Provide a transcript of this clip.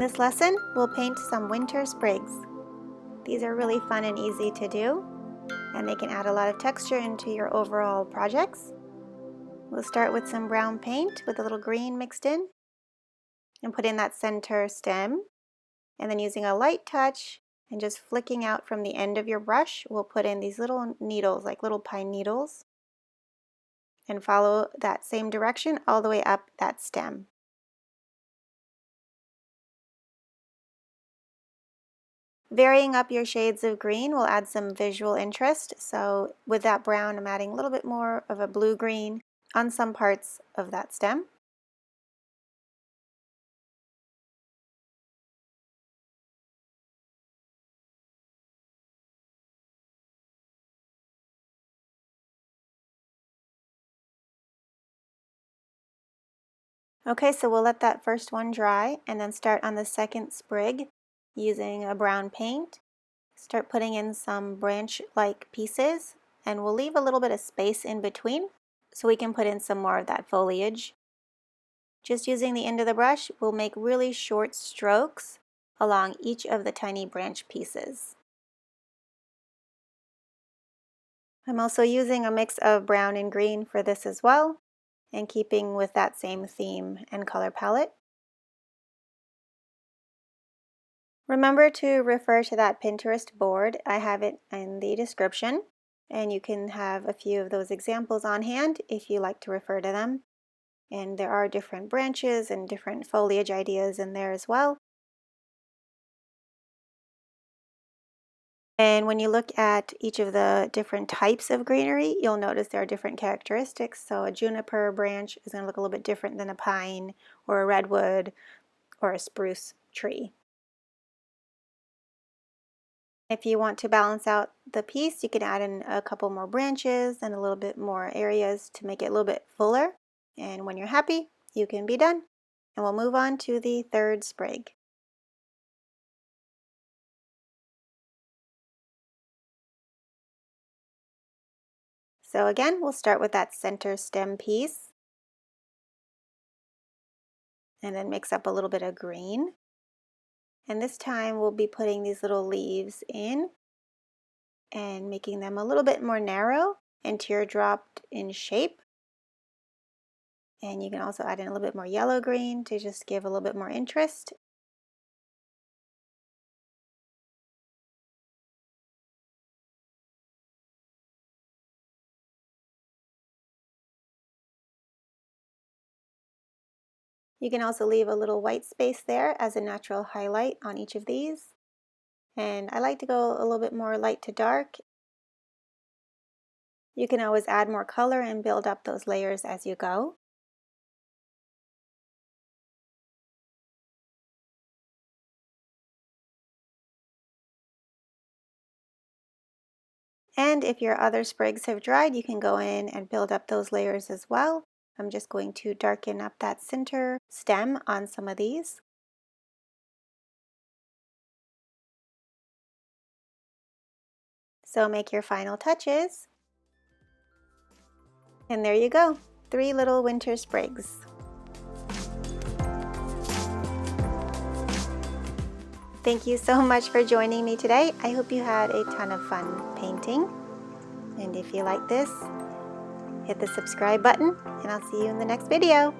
this lesson, we'll paint some winter sprigs. These are really fun and easy to do, and they can add a lot of texture into your overall projects. We'll start with some brown paint with a little green mixed in, and put in that center stem, and then using a light touch and just flicking out from the end of your brush, we'll put in these little needles, like little pine needles, and follow that same direction all the way up that stem. Varying up your shades of green will add some visual interest. So with that brown, I'm adding a little bit more of a blue-green on some parts of that stem. Okay, so we'll let that first one dry and then start on the second sprig using a brown paint. Start putting in some branch-like pieces, and we'll leave a little bit of space in between so we can put in some more of that foliage. Just using the end of the brush, we'll make really short strokes along each of the tiny branch pieces. I'm also using a mix of brown and green for this as well, and keeping with that same theme and color palette. Remember to refer to that Pinterest board. I have it in the description, and you can have a few of those examples on hand if you like to refer to them. And there are different branches and different foliage ideas in there as well. And when you look at each of the different types of greenery, you'll notice there are different characteristics. So a juniper branch is going to look a little bit different than a pine or a redwood or a spruce tree. If you want to balance out the piece, you can add in a couple more branches and a little bit more areas to make it a little bit fuller. And when you're happy, you can be done. And we'll move on to the third sprig. So again, we'll start with that center stem piece and then mix up a little bit of green. And this time we'll be putting these little leaves in and making them a little bit more narrow and teardropped in shape. And you can also add in a little bit more yellow green to just give a little bit more interest. You can also leave a little white space there as a natural highlight on each of these. And I like to go a little bit more light to dark. You can always add more color and build up those layers as you go. And if your other sprigs have dried, you can go in and build up those layers as well. I'm just going to darken up that center stem on some of these. So make your final touches. And there you go, 3 little winter sprigs. Thank you so much for joining me today. I hope you had a ton of fun painting. And if you like this, hit the subscribe button, and I'll see you in the next video.